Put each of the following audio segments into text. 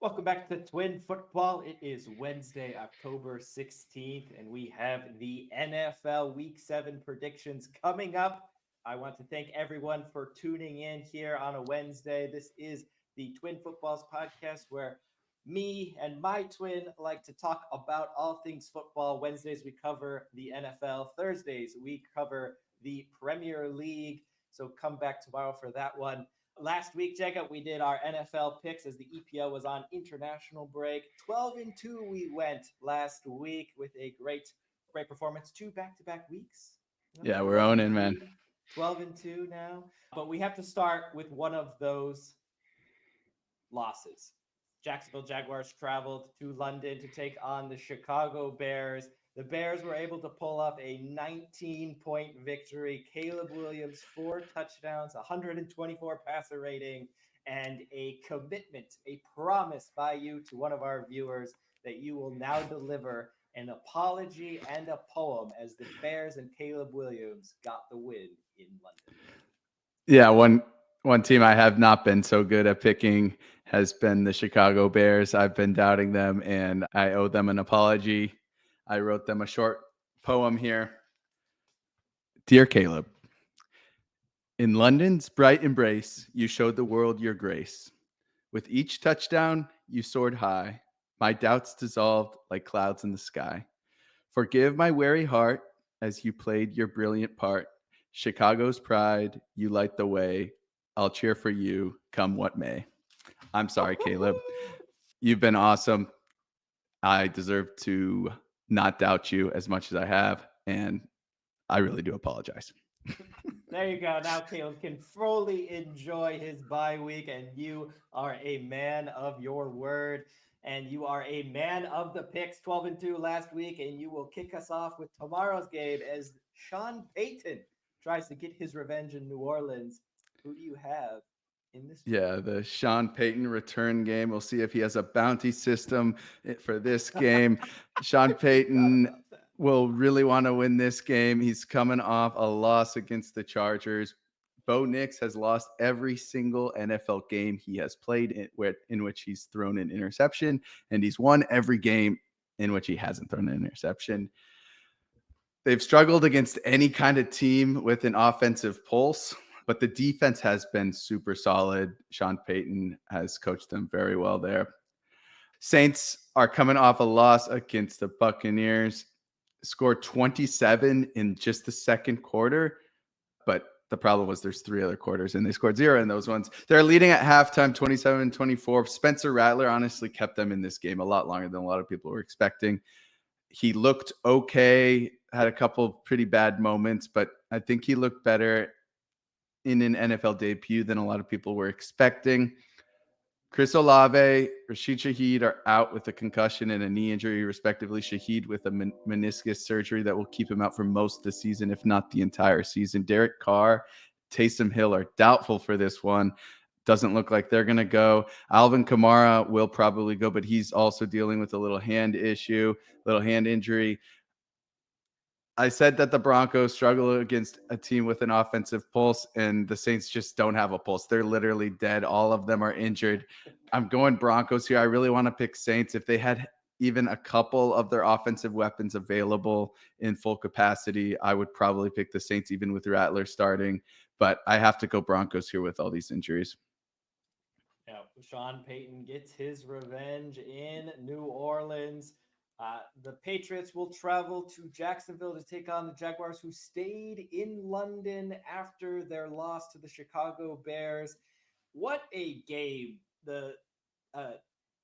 Welcome back to Twin Football. It is Wednesday, October 16th, and we have the NFL Week 7 predictions coming up. I want to thank everyone for tuning in here on a Wednesday. This is the Twin Footballs podcast where me and my twin like to talk about all things football. Wednesdays, we cover the NFL. Thursdays, we cover the Premier League. So come back tomorrow for that one. Last week, Jacob, we did our NFL picks as the EPL was on international break. 12-2 we went last week with a great performance. Two back-to-back weeks. Yeah, we're 12 and owning, man. 2, 12-2 now. But we have to start with one of those losses. Jacksonville Jaguars traveled to London to take on the Chicago Bears. The Bears were able to pull up a 19-point victory. Caleb Williams, 4 touchdowns, 124 passer rating, and a commitment, a promise by you to one of our viewers that you will now deliver an apology and a poem as the Bears and Caleb Williams got the win in London. Yeah, one team I have not been so good at picking has been the Chicago Bears. I've been doubting them, and I owe them an apology. I wrote them a short poem here. Dear Caleb, in London's bright embrace, you showed the world your grace. With each touchdown, you soared high. My doubts dissolved like clouds in the sky. Forgive my weary heart as you played your brilliant part. Chicago's pride, you light the way. I'll cheer for you, come what may. I'm sorry, Caleb. You've been awesome. I deserve to not doubt you as much as I have, and I really do apologize. There you go. Now Caleb can fully enjoy his bye week, and you are a man of your word. And you are a man of the picks, 12-2 last week, and you will kick us off with tomorrow's game as Sean Payton tries to get his revenge in New Orleans. Who do you have in this one? Yeah, the Sean Payton return game. We'll see if he has a bounty system for this game. Sean Forgot Payton about that. will really want to win this game. He's coming off a loss against the Chargers. Bo Nix has lost every single NFL game he has played in which he's thrown an interception, and he's won every game in which he hasn't thrown an interception. They've struggled against any kind of team with an offensive pulse, but the defense has been super solid. Sean Payton has coached them very well there. Saints are coming off a loss against the Buccaneers, scored 27 in just the second quarter, but the problem was there's three other quarters and they scored zero in those ones. They're leading at halftime 27-24. Spencer Rattler honestly kept them in this game a lot longer than a lot of people were expecting. He looked okay, had a couple pretty bad moments, but I think he looked better in an NFL debut than a lot of people were expecting. Chris Olave, Rashid Shaheed are out with a concussion and a knee injury, respectively. Shaheed with a meniscus surgery that will keep him out for most of the season, if not the entire season. Derek Carr, Taysom Hill are doubtful for this one. Doesn't look like they're going to go. Alvin Kamara will probably go, but he's also dealing with a little hand issue, little hand injury. I said that the Broncos struggle against a team with an offensive pulse, and the Saints just don't have a pulse. They're literally dead. All of them are injured. I'm going Broncos here. I really want to pick Saints. If they had even a couple of their offensive weapons available in full capacity, I would probably pick the Saints, even with Rattler starting. But I have to go Broncos here with all these injuries. Yeah, Sean Payton gets his revenge in New Orleans. The Patriots will travel to Jacksonville to take on the Jaguars, who stayed in London after their loss to the Chicago Bears. What a game the uh,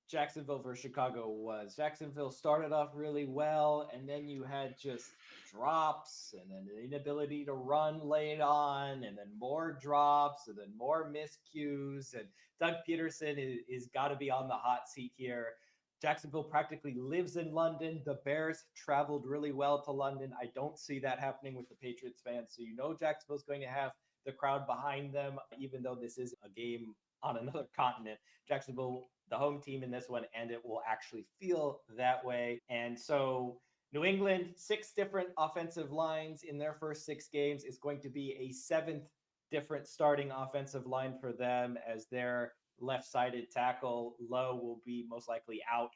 Jacksonville versus Chicago was. Jacksonville started off really well, and then you had just drops, and then the inability to run late on, and then more drops, and then more miscues. And Doug Peterson is got to be on the hot seat here. Jacksonville practically lives in London. The Bears traveled really well to London. I don't see that happening with the Patriots fans. So you know Jacksonville's going to have the crowd behind them, even though this is a game on another continent. Jacksonville, the home team in this one, and it will actually feel that way. And so New England, 6 different offensive lines in their first 6 games. Is going to be a 7th different starting offensive line for them as their left-sided tackle. Lowe will be most likely out.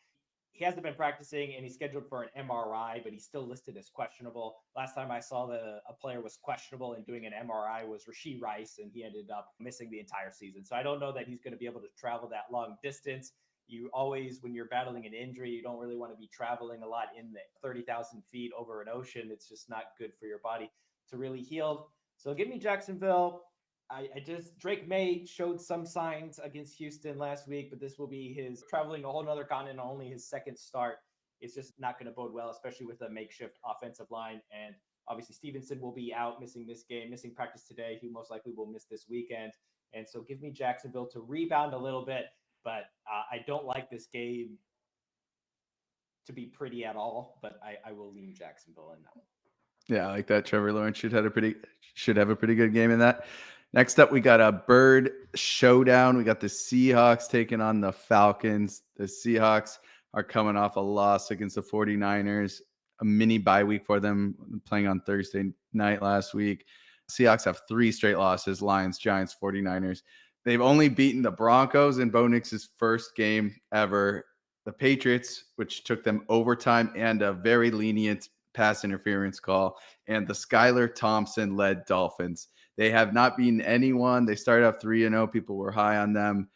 He hasn't been practicing, and he's scheduled for an MRI, but he's still listed as questionable. Last time I saw that a player was questionable and doing an MRI was Rashee Rice, and he ended up missing the entire season. So I don't know that he's going to be able to travel that long distance. You always, when you're battling an injury, you don't really want to be traveling a lot in the 30,000 feet over an ocean. It's just not good for your body to really heal. So give me Jacksonville. Drake May showed some signs against Houston last week, but this will be his traveling a whole nother continent, only his second start. It's just not going to bode well, especially with a makeshift offensive line. And obviously Stevenson will be out, missing this game, missing practice today. He most likely will miss this weekend. And so give me Jacksonville to rebound a little bit, but I don't like this game to be pretty at all, but I will lean Jacksonville in that one. Yeah, I like that. Trevor Lawrence should have a pretty good game in that. Next up, we got a bird showdown. We got the Seahawks taking on the Falcons. The Seahawks are coming off a loss against the 49ers, a mini bye week for them, playing on Thursday night last week. Seahawks have 3 straight losses: Lions, Giants, 49ers. They've only beaten the Broncos in Bo Nix's first game ever. The Patriots, which took them overtime and a very lenient pass interference call, and the Skylar Thompson-led Dolphins. They have not beaten anyone. They started off 3-0. People were high on them.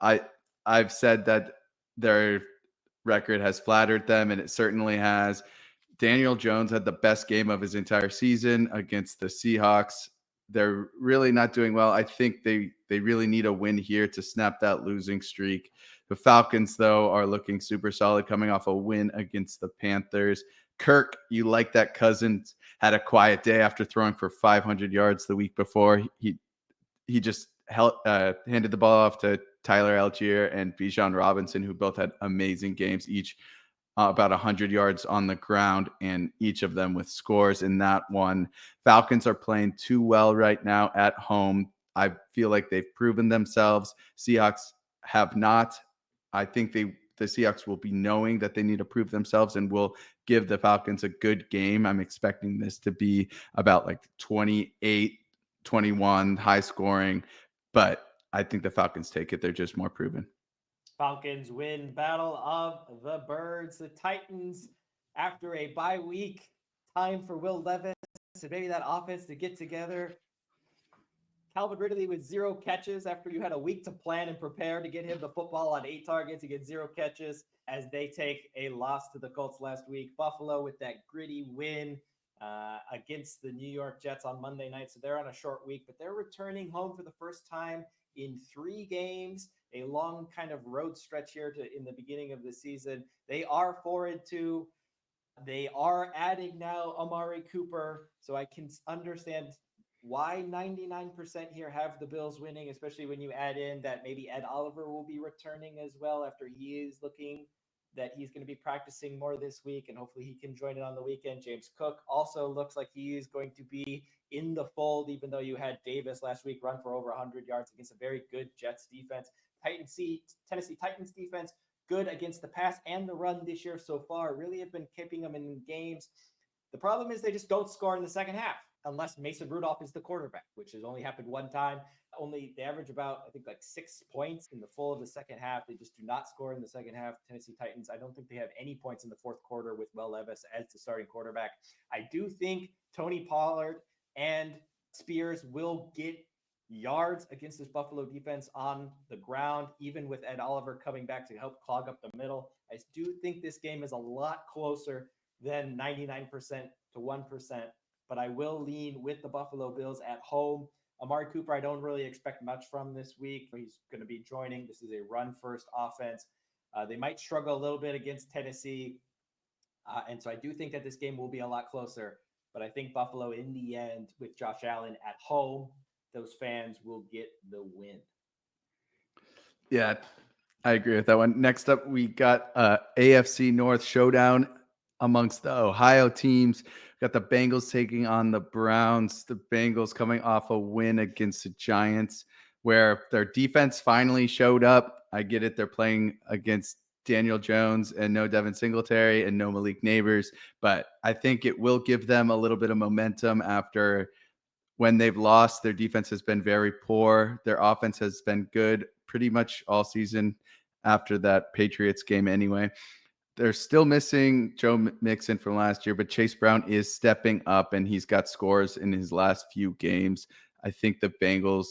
I've said that their record has flattered them, and it certainly has. Daniel Jones had the best game of his entire season against the Seahawks. They're really not doing well. I think they really need a win here to snap that losing streak. The Falcons, though, are looking super solid, coming off a win against the Panthers. Kirk, you like that Cousins had a quiet day after throwing for 500 yards the week before. He just handed the ball off to Tyler Algier and Bijan Robinson, who both had amazing games, each about 100 yards on the ground, and each of them with scores in that one. Falcons are playing too well right now at home. I feel like they've proven themselves. Seahawks have not. I think the Seahawks will be knowing that they need to prove themselves and will give the Falcons a good game. I'm expecting this to be about like 28-21, high scoring, but I think the Falcons take it. They're just more proven. Falcons win. Battle of the Birds. The Titans, after a bye week, time for Will Levis and maybe that offense to get together. Calvin Ridley with 0 catches after you had a week to plan and prepare to get him the football on 8 targets. He gets 0 catches as they take a loss to the Colts last week. Buffalo with that gritty win against the New York Jets on Monday night. So they're on a short week, but they're returning home for the first time in 3 games. A long kind of road stretch here in the beginning of the season. They are 4-2. They are adding now Amari Cooper. So I can understand why 99% here have the Bills winning, especially when you add in that maybe Ed Oliver will be returning as well after he is looking that he's going to be practicing more this week, and hopefully he can join it on the weekend. James Cook also looks like he is going to be in the fold, even though you had Davis last week run for over 100 yards against a very good Jets defense. Tennessee Titans defense, good against the pass and the run this year so far, really have been keeping them in games. The problem is they just don't score in the second half unless Mason Rudolph is the quarterback, which has only happened one time. They average about, I think, like 6 points in the full of the second half. They just do not score in the second half. Tennessee Titans, I don't think they have any points in the fourth quarter with Will Levis as the starting quarterback. I do think Tony Pollard and Spears will get yards against this Buffalo defense on the ground, even with Ed Oliver coming back to help clog up the middle. I do think this game is a lot closer than 99% to 1%, but I will lean with the Buffalo Bills at home. Amari Cooper, I don't really expect much from this week. He's going to be joining. This is a run-first offense. They might struggle a little bit against Tennessee, and so I do think that this game will be a lot closer, but I think Buffalo in the end with Josh Allen at home, those fans will get the win. Yeah, I agree with that one. Next up, we got AFC North showdown amongst the Ohio teams. We got the Bengals taking on the Browns. The Bengals coming off a win against the Giants, where their defense finally showed up. I get it. They're playing against Daniel Jones and no Devin Singletary and no Malik Neighbors, but I think it will give them a little bit of momentum after when they've lost. Their defense has been very poor. Their offense has been good pretty much all season after that Patriots game anyway. They're still missing Joe Mixon from last year, but Chase Brown is stepping up and he's got scores in his last few games. I think the Bengals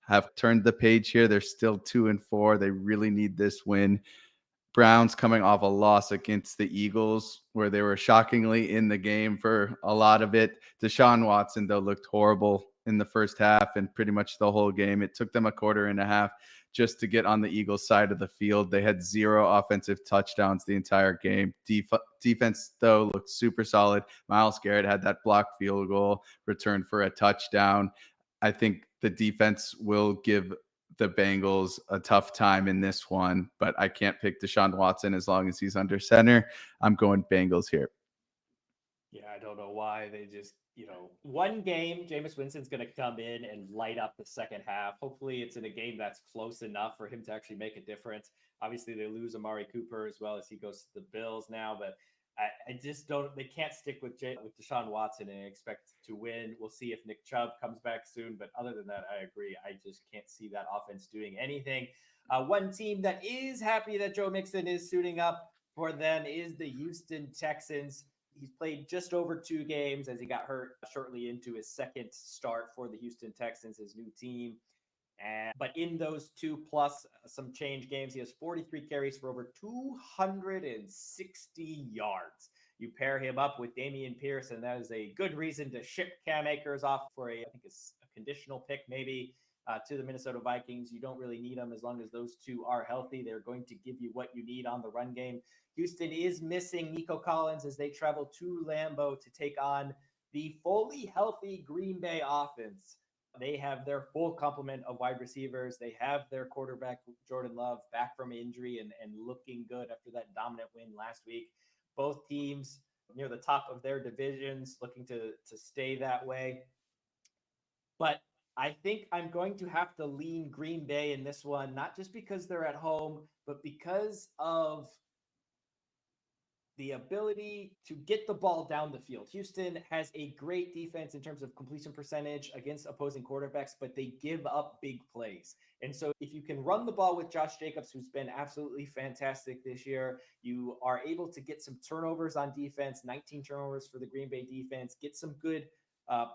have turned the page here. They're still 2-4. They really need this win. Browns coming off a loss against the Eagles, where they were shockingly in the game for a lot of it. Deshaun Watson, though, looked horrible in the first half and pretty much the whole game. It took them a quarter and a half just to get on the Eagles side of the field. They had 0 offensive touchdowns the entire game. Defense, though, looked super solid. Myles Garrett had that blocked field goal returned for a touchdown. I think the defense will give the Bengals a tough time in this one, but I can't pick Deshaun Watson as long as he's under center. I'm going Bengals here. Yeah, I don't know why they just, one game, Jameis Winston's going to come in and light up the second half. Hopefully it's in a game that's close enough for him to actually make a difference. Obviously they lose Amari Cooper as well as he goes to the Bills now, but I just don't, they can't stick with Deshaun Watson and expect to win. We'll see if Nick Chubb comes back soon. But other than that, I agree. I just can't see that offense doing anything. One team that is happy that Joe Mixon is suiting up for them is the Houston Texans. He's played just over 2 games as he got hurt shortly into his second start for the Houston Texans, his new team. But in those 2 plus some change games, he has 43 carries for over 260 yards. You pair him up with Dameon Pierce, and that is a good reason to ship Cam Akers off for I think it's a conditional pick maybe to the Minnesota Vikings. You don't really need them as long as those 2 are healthy. They're going to give you what you need on the run game. Houston is missing Nico Collins as they travel to Lambeau to take on the fully healthy Green Bay offense. They have their full complement of wide receivers. They have their quarterback, Jordan Love, back from injury and looking good after that dominant win last week. Both teams near the top of their divisions, looking to stay that way. But I think I'm going to have to lean Green Bay in this one, not just because they're at home, but because of the ability to get the ball down the field. Houston has a great defense in terms of completion percentage against opposing quarterbacks, but they give up big plays. And so if you can run the ball with Josh Jacobs, who's been absolutely fantastic this year, you are able to get some turnovers on defense, 19 turnovers for the Green Bay defense, get some good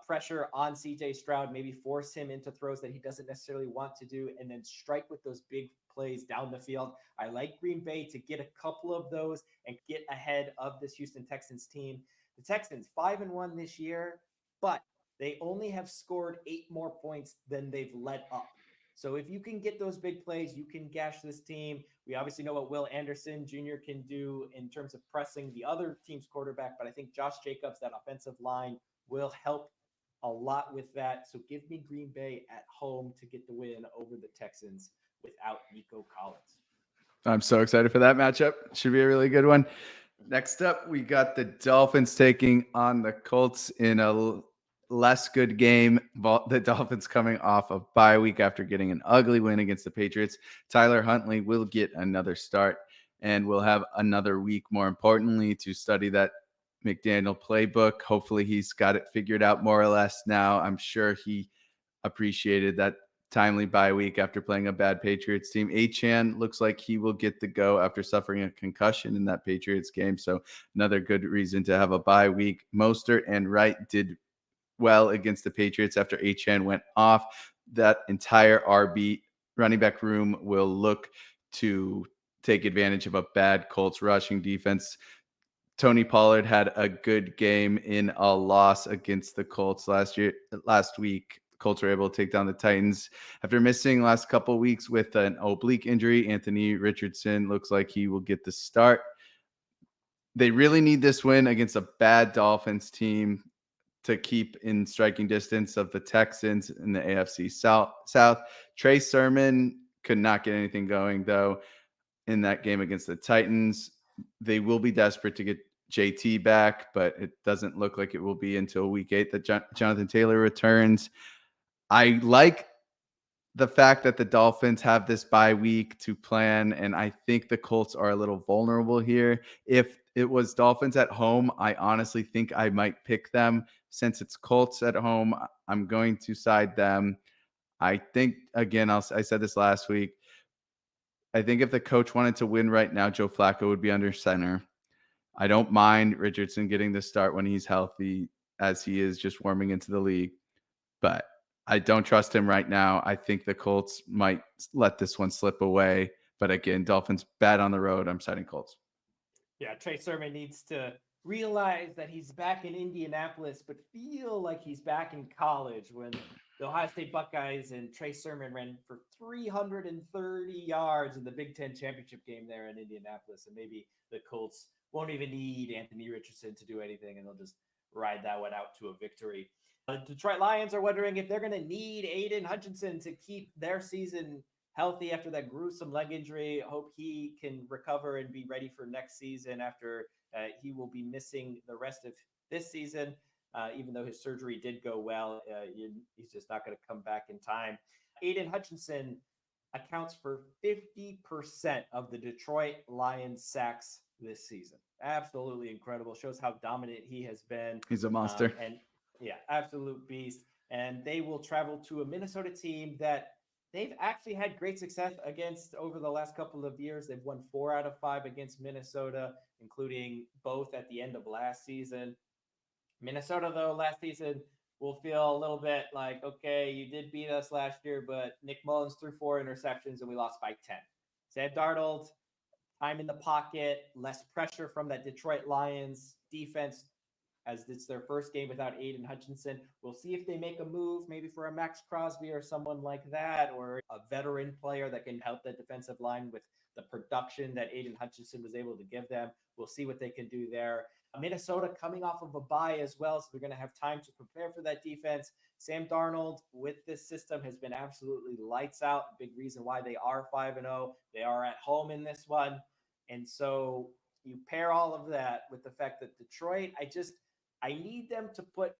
pressure on CJ Stroud, maybe force him into throws that he doesn't necessarily want to do, and then strike with those big plays down the field. I like Green Bay to get a couple of those and get ahead of this Houston Texans team. The Texans 5-1 this year, but they only have scored 8 more points than they've let up. So if you can get those big plays, you can gash this team. We obviously know what Will Anderson Jr. can do in terms of pressing the other team's quarterback, but I think Josh Jacobs, that offensive line, will help a lot with that. So give me Green Bay at home to get the win over the Texans without Nico Collins. I'm so excited for that matchup. Should be a really good one. Next up, we got the Dolphins taking on the Colts in a less good game. The Dolphins coming off of bye week after getting an ugly win against the Patriots. Tyler Huntley will get another start and will have another week, more importantly, to study that McDaniel playbook. Hopefully he's got it figured out more or less now. I'm sure he appreciated that timely bye week after playing a bad Patriots team. Achane looks like he will get the go after suffering a concussion in that Patriots game. So another good reason to have a bye week. Mostert and Wright did well against the Patriots after Achane went off. That entire RB running back room will look to take advantage of a bad Colts rushing defense. Tony Pollard had a good game in a loss against the Colts last week. Colts were able to take down the Titans after missing last couple of weeks with an oblique injury. Anthony Richardson looks like he will get the start. They really need this win against a bad Dolphins team to keep in striking distance of the Texans in the AFC South. Trey Sermon could not get anything going, though, in that game against the Titans. They will be desperate to get JT back, but it doesn't look like it will be until week 8 that Jonathan Taylor returns. I like the fact that the Dolphins have this bye week to plan, and I think the Colts are a little vulnerable here. If it was Dolphins at home, I honestly think I might pick them. Since it's Colts at home, I'm going to side them. I think, again, I said this last week, I think if the coach wanted to win right now, Joe Flacco would be under center. I don't mind Richardson getting the start when he's healthy, as he is just warming into the league, but I don't trust him right now. I think the Colts might let this one slip away. But again, Dolphins bad on the road. I'm citing Colts. Yeah, Trey Sermon needs to realize that he's back in Indianapolis, but feel like he's back in college when the Ohio State Buckeyes and Trey Sermon ran for 330 yards in the Big Ten championship game there in Indianapolis. And maybe the Colts won't even need Anthony Richardson to do anything, and they'll just ride that one out to a victory. The Detroit Lions are wondering if they're going to need Aiden Hutchinson to keep their season healthy after that gruesome leg injury. Hope he can recover and be ready for next season after he will be missing the rest of this season. Even though his surgery did go well, he's just not going to come back in time. Aiden Hutchinson accounts for 50% of the Detroit Lions sacks this season. Absolutely incredible. Shows how dominant he has been. He's a monster. And yeah, absolute beast. And they will travel to a Minnesota team that they've actually had great success against over the last couple of years. They've won 4 out of 5 against Minnesota, including both at the end of last season. Minnesota, though, last season will feel a little bit like, okay, you did beat us last year, but Nick Mullins threw 4 interceptions and we lost by 10. Sam Darnold, time in the pocket, less pressure from that Detroit Lions defense, as it's their first game without Aiden Hutchinson. We'll see if they make a move, maybe for a Max Crosby or someone like that, or a veteran player that can help the defensive line with the production that Aiden Hutchinson was able to give them. We'll see what they can do there. Minnesota coming off of a bye as well, so they're going to have time to prepare for that defense. Sam Darnold with this system has been absolutely lights out. Big reason why they are 5-0. They are at home in this one. And so you pair all of that with the fact that Detroit, I need them to put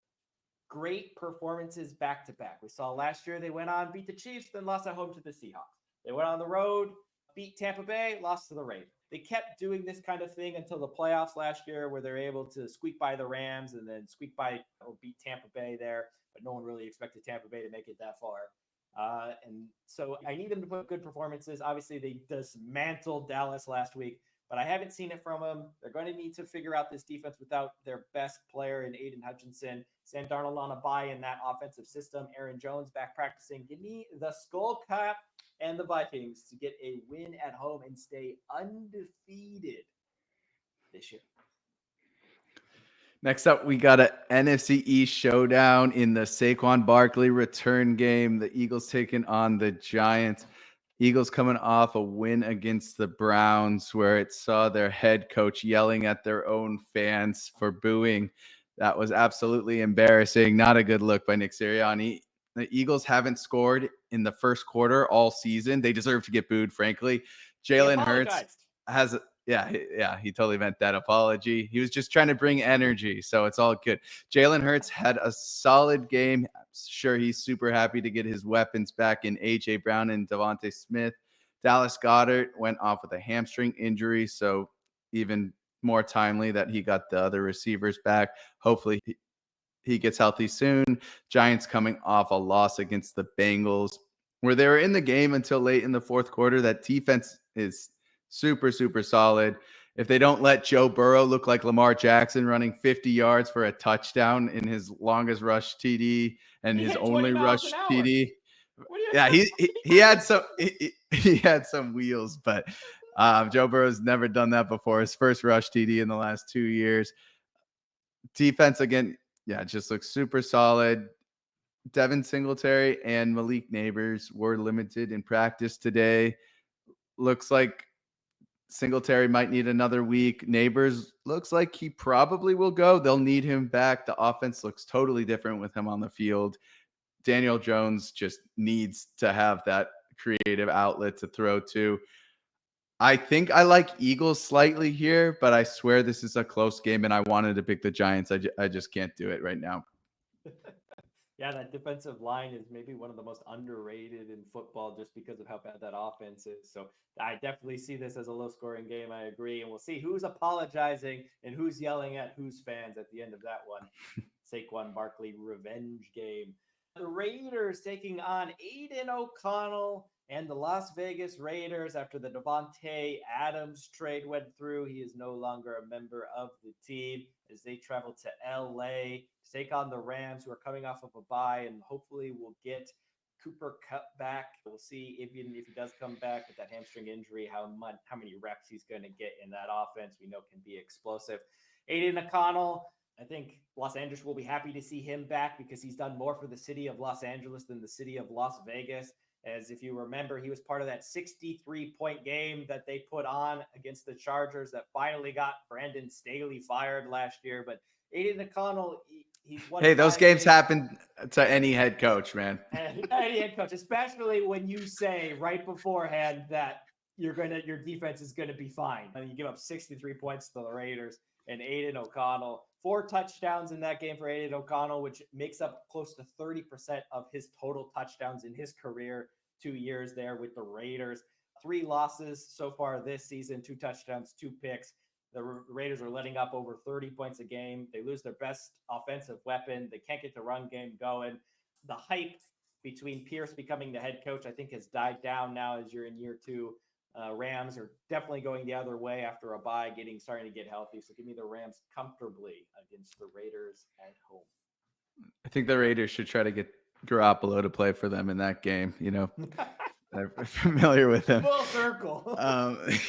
great performances back to back. We saw last year they went on, beat the Chiefs, then lost at home to the Seahawks. They went on the road, beat Tampa Bay, lost to the Ravens. They kept doing this kind of thing until the playoffs last year, where they're able to squeak by the Rams and then squeak by or beat Tampa Bay there. But no one really expected Tampa Bay to make it that far. And so I need them to put good performances. Obviously, they dismantled Dallas last week, but I haven't seen it from them. They're going to need to figure out this defense without their best player in Aiden Hutchinson. Sam Darnold on a bye in that offensive system. Aaron Jones back practicing. Give me the Skull Cap and the Vikings to get a win at home and stay undefeated this year. Next up, we got an NFC East showdown in the Saquon Barkley return game. The Eagles taking on the Giants. Eagles coming off a win against the Browns, where it saw their head coach yelling at their own fans for booing. That was absolutely embarrassing. Not a good look by Nick Sirianni. The Eagles haven't scored in the first quarter all season. They deserve to get booed, frankly. Jalen Hurts has he totally meant that apology. He was just trying to bring energy, so it's all good. Jalen Hurts had a solid game. I'm sure he's super happy to get his weapons back in A.J. Brown and Devontae Smith. Dallas Goedert went off with a hamstring injury, so even more timely that he got the other receivers back. Hopefully he gets healthy soon. Giants coming off a loss against the Bengals, where they were in the game until late in the fourth quarter. That defense is super, super solid. If they don't let Joe Burrow look like Lamar Jackson running 50 yards for a touchdown in his longest rush TD and his only rush TD. Yeah, he had some wheels, but Joe Burrow's never done that before. His first rush TD in the last 2 years. Defense again, just looks super solid. Devin Singletary and Malik Neighbors were limited in practice today. Looks like Singletary might need another week. Neighbors looks like he probably will go. They'll need him back. The offense looks totally different with him on the field. Daniel Jones just needs to have that creative outlet to throw to. I think I like Eagles slightly here, but I swear this is a close game, and I wanted to pick the Giants. I just can't do it right now. Yeah, that defensive line is maybe one of the most underrated in football just because of how bad that offense is. So I definitely see this as a low-scoring game. I agree. And we'll see who's apologizing and who's yelling at whose fans at the end of that one. Saquon Barkley revenge game. The Raiders taking on Aiden O'Connell And the Las Vegas Raiders, after the Devontae Adams trade went through, he is no longer a member of the team as they travel to LA to take on the Rams, who are coming off of a bye, and hopefully will get Cooper Cup back. We'll see if he does come back with that hamstring injury, how many reps he's going to get in that offense. We know can be explosive. Aiden O'Connell, I think Los Angeles will be happy to see him back because he's done more for the city of Los Angeles than the city of Las Vegas. As if you remember, he was part of that 63-point game that they put on against the Chargers that finally got Brandon Staley fired last year. But Aiden O'Connell, he's won. Hey, those games happen to any head coach, man. Any head coach, especially when you say right beforehand that your defense is gonna be fine, and you give up 63 points to the Raiders. And Aiden O'Connell, 4 touchdowns in that game for Aiden O'Connell, which makes up close to 30% of his total touchdowns in his career. 2 years there with the Raiders. 3 losses so far this season, 2 touchdowns, 2 picks. The Raiders are letting up over 30 points a game. They lose their best offensive weapon. They can't get the run game going. The hype between Pierce becoming the head coach, I think, has died down now as you're in year 2. Rams are definitely going the other way after a bye, starting to get healthy. So give me the Rams comfortably against the Raiders at home. I think the Raiders should try to get Garoppolo to play for them in that game. They're familiar with him. Full circle.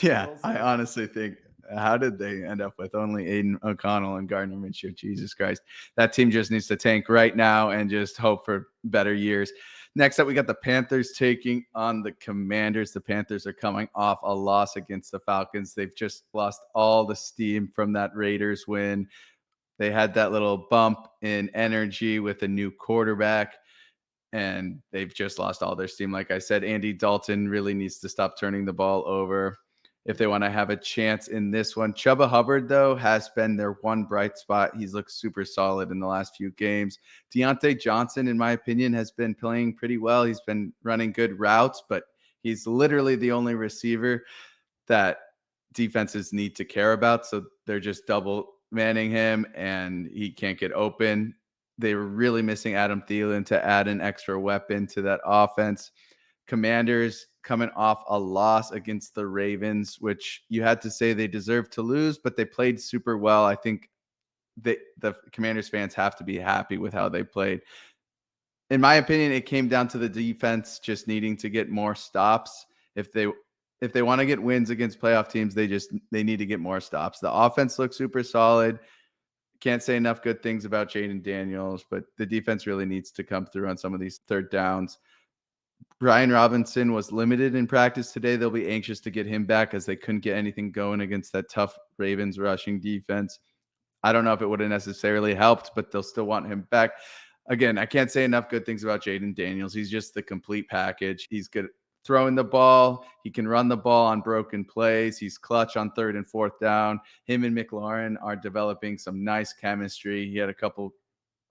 Yeah, I honestly think, how did they end up with only Aiden O'Connell and Gardner Minshew? Jesus Christ. That team just needs to tank right now and just hope for better years. Next up, we got the Panthers taking on the Commanders. The Panthers are coming off a loss against the Falcons. They've just lost all the steam from that Raiders win. They had that little bump in energy with a new quarterback, and they've just lost all their steam. Like I said, Andy Dalton really needs to stop turning the ball over if they want to have a chance in this one. Chuba Hubbard, though, has been their one bright spot. He's looked super solid in the last few games. Deontay Johnson, in my opinion, has been playing pretty well. He's been running good routes, but he's literally the only receiver that defenses need to care about. So they're just double manning him, and he can't get open. They were really missing Adam Thielen to add an extra weapon to that offense. Commanders coming off a loss against the Ravens, which you had to say they deserved to lose, but they played super well. I think the Commanders fans have to be happy with how they played. In my opinion, it came down to the defense just needing to get more stops. If they want to get wins against playoff teams, they need to get more stops. The offense looks super solid. Can't say enough good things about Jaden Daniels, but the defense really needs to come through on some of these third downs. Brian Robinson was limited in practice today. They'll be anxious to get him back as they couldn't get anything going against that tough Ravens rushing defense. I don't know if it would have necessarily helped, but they'll still want him back. Again, I can't say enough good things about Jaden Daniels. He's just the complete package. He's good throwing the ball. He can run the ball on broken plays. He's clutch on 3rd and 4th down. Him and McLaurin are developing some nice chemistry. He had a couple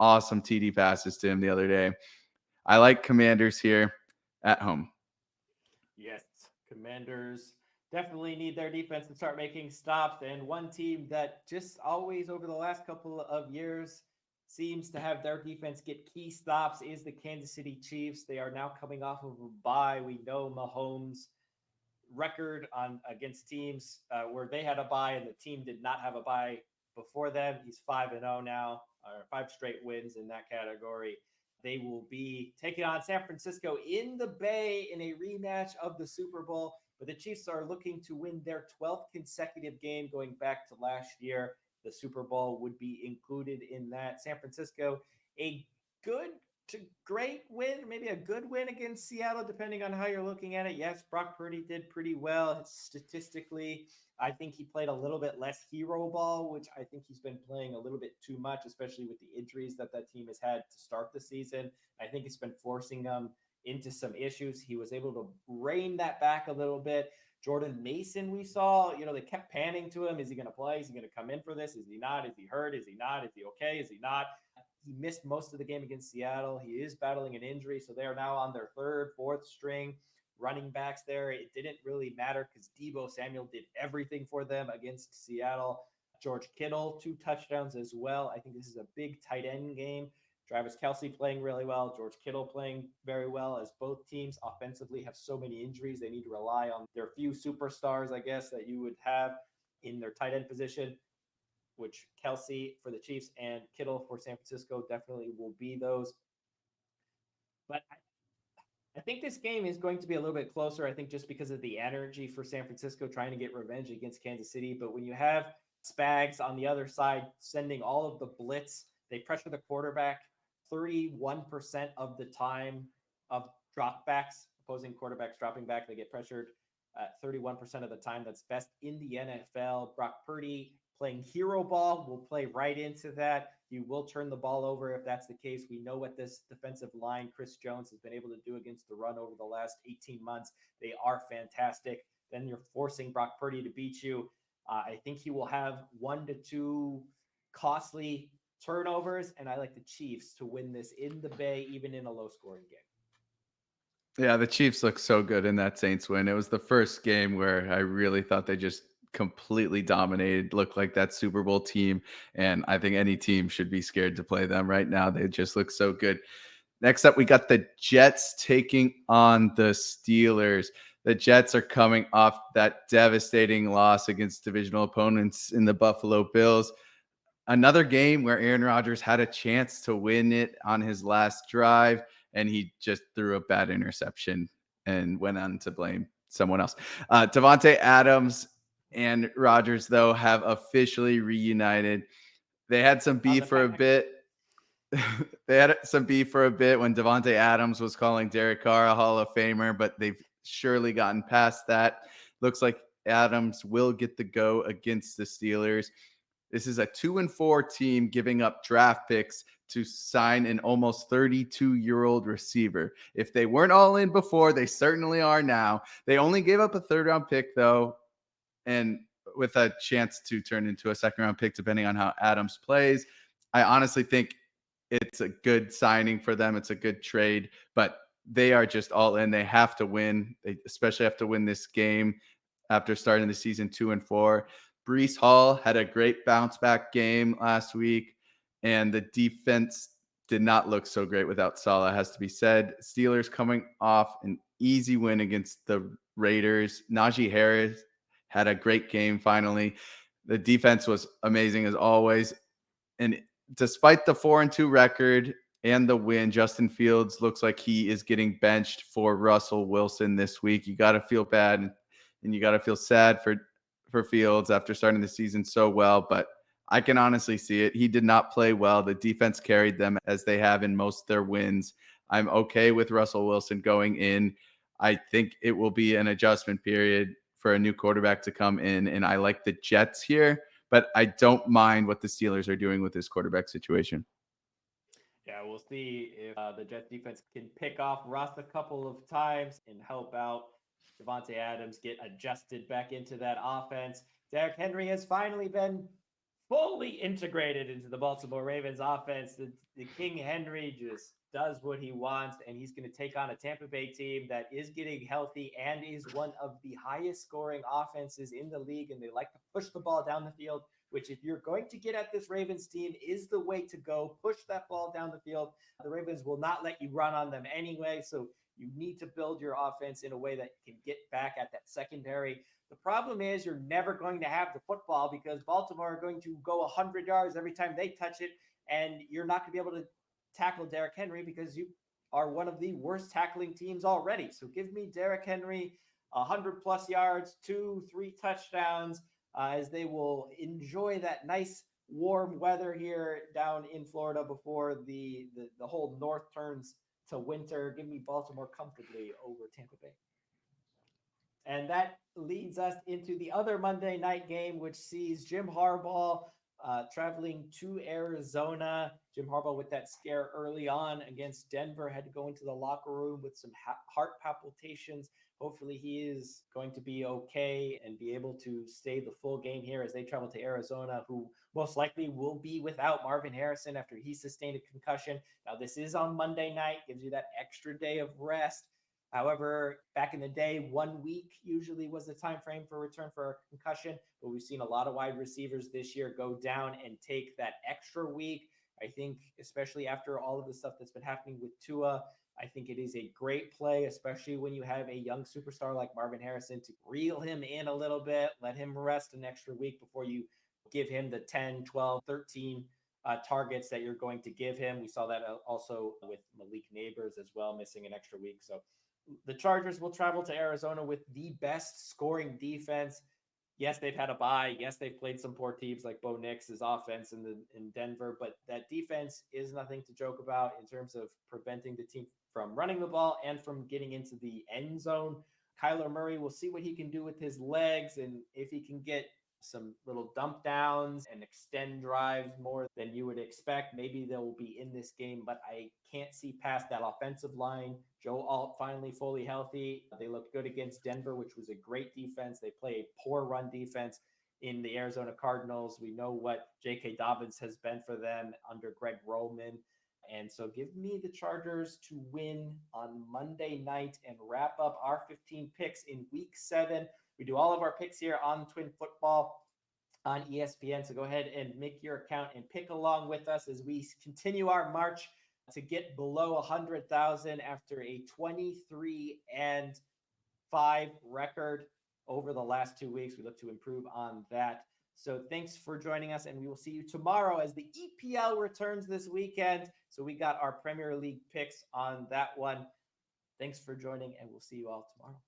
awesome TD passes to him the other day. I like Commanders here at home. Yes, Commanders definitely need their defense to start making stops. And one team that just always over the last couple of years seems to have their defense get key stops is the Kansas City Chiefs. They are now coming off of a bye. We know Mahomes' record against teams where they had a bye and the team did not have a bye before them. He's 5-0 now, 5 straight wins in that category. They will be taking on San Francisco in the Bay in a rematch of the Super Bowl. But the Chiefs are looking to win their 12th consecutive game going back to last year. The Super Bowl would be included in that. San Francisco, a good to great win, maybe a good win against Seattle, depending on how you're looking at it. Yes, Brock Purdy did pretty well statistically. I think he played a little bit less hero ball, which I think he's been playing a little bit too much, especially with the injuries that team has had to start the season. I think it's been forcing them into some issues. He was able to rein that back a little bit. Jordan Mason, we saw, they kept panning to him. Is he going to play? Is he going to come in for this? Is he not? Is he hurt? Is he not? Is he okay? Is he not? He missed most of the game against Seattle. He is battling an injury, so they are now on their 3rd, 4th string running backs there. It didn't really matter because Deebo Samuel did everything for them against Seattle. George Kittle, 2 touchdowns as well. I think this is a big tight end game. Travis Kelsey playing really well, George Kittle playing very well, as both teams offensively have so many injuries. They need to rely on their few superstars, I guess, that you would have in their tight end position, which Kelsey for the Chiefs and Kittle for San Francisco definitely will be those. But I think this game is going to be a little bit closer. I think just because of the energy for San Francisco trying to get revenge against Kansas City. But when you have Spags on the other side sending all of the blitz, they pressure the quarterback 31% of the time of dropbacks, opposing quarterbacks dropping back. They get pressured 31% of the time. That's best in the NFL. Brock Purdy playing hero ball will play right into that. You will turn the ball over if that's the case. We know what this defensive line, Chris Jones, has been able to do against the run over the last 18 months. They are fantastic. Then you're forcing Brock Purdy to beat you. I think he will have 1 to 2 costly turnovers, and I like the Chiefs to win this in the Bay, even in a low-scoring game. Yeah, the Chiefs look so good in that Saints win. It was the first game where I really thought they just completely dominated, looked like that Super Bowl team. And I think any team should be scared to play them right now. They just look so good. Next up, we got the Jets taking on the Steelers. The Jets are coming off that devastating loss against divisional opponents in the Buffalo Bills. Another game where Aaron Rodgers had a chance to win it on his last drive, and he just threw a bad interception and went on to blame someone else. Davante Adams and Rodgers, though, have officially reunited. They had some beef for a bit. They had some beef for a bit when Davante Adams was calling Derek Carr a Hall of Famer, but they've surely gotten past that. Looks like Adams will get the go against the Steelers. This is a 2-4 team giving up draft picks to sign an almost 32-year-old receiver. If they weren't all in before, they certainly are now. They only gave up a third-round pick, though, and with a chance to turn into a second-round pick, depending on how Adams plays. I honestly think it's a good signing for them. It's a good trade, but they are just all in. They have to win. They especially have to win this game after starting the season 2-4. Breece Hall had a great bounce back game last week, and the defense did not look so great without Salah, has to be said. Steelers coming off an easy win against the Raiders. Najee Harris had a great game finally. The defense was amazing as always. And despite the 4-2 record and the win, Justin Fields looks like he is getting benched for Russell Wilson this week. You got to feel bad and you got to feel sad for Fields after starting the season so well, but I can honestly see it. He did not play well. The defense carried them as they have in most of their wins. I'm okay with Russell Wilson going in. I think it will be an adjustment period for a new quarterback to come in, and I like the Jets here, but I don't mind what the Steelers are doing with this quarterback situation. Yeah, we'll see if the Jets defense can pick off Russ a couple of times and help out Davante Adams get adjusted back into that offense. Derrick Henry has finally been fully integrated into the Baltimore Ravens offense. The King Henry just does what he wants, and he's going to take on a Tampa Bay team that is getting healthy and is one of the highest scoring offenses in the league, and they like to push the ball down the field, which if you're going to get at this Ravens team is the way to go. Push that ball down the field. The Ravens will not let you run on them anyway, so you need to build your offense in a way that can get back at that secondary. The problem is you're never going to have the football because Baltimore are going to go 100 yards every time they touch it, and you're not going to be able to tackle Derrick Henry because you are one of the worst tackling teams already. So give me Derrick Henry 100-plus yards, 2-3 touchdowns, as they will enjoy that nice warm weather here down in Florida before the whole north turns to winter. Give me Baltimore comfortably over Tampa Bay. And that leads us into the other Monday night game, which sees Jim Harbaugh traveling to Arizona. Jim Harbaugh with that scare early on against Denver had to go into the locker room with some heart palpitations. Hopefully he is going to be okay and be able to stay the full game here as they travel to Arizona, who most likely will be without Marvin Harrison after he sustained a concussion. Now, this is on Monday night, gives you that extra day of rest. However, back in the day, 1 week usually was the time frame for return for a concussion, but we've seen a lot of wide receivers this year go down and take that extra week. I think, especially after all of the stuff that's been happening with Tua, I think it is a great play, especially when you have a young superstar like Marvin Harrison to reel him in a little bit, let him rest an extra week before you give him the 10, 12, 13 targets that you're going to give him. We saw that also with Malik Neighbors as well, missing an extra week. So the Chargers will travel to Arizona with the best scoring defense. Yes, they've had a bye. Yes, they've played some poor teams like Bo Nix's offense in Denver, but that defense is nothing to joke about in terms of preventing the team from running the ball and from getting into the end zone. Kyler Murray, will see what he can do with his legs and if he can get some little dump downs and extend drives more than you would expect. Maybe they'll be in this game, but I can't see past that offensive line. Joe Alt finally fully healthy. They looked good against Denver, which was a great defense. They play a poor run defense in the Arizona Cardinals. We know what J.K. Dobbins has been for them under Greg Roman. And so give me the Chargers to win on Monday night and wrap up our 15 picks in week 7. We do all of our picks here on Twin Football on ESPN. So go ahead and make your account and pick along with us as we continue our march to get below 100,000 after a 23-5 record over the last 2 weeks. We look to improve on that. So thanks for joining us, and we will see you tomorrow as the EPL returns this weekend. So we got our Premier League picks on that one. Thanks for joining, and we'll see you all tomorrow.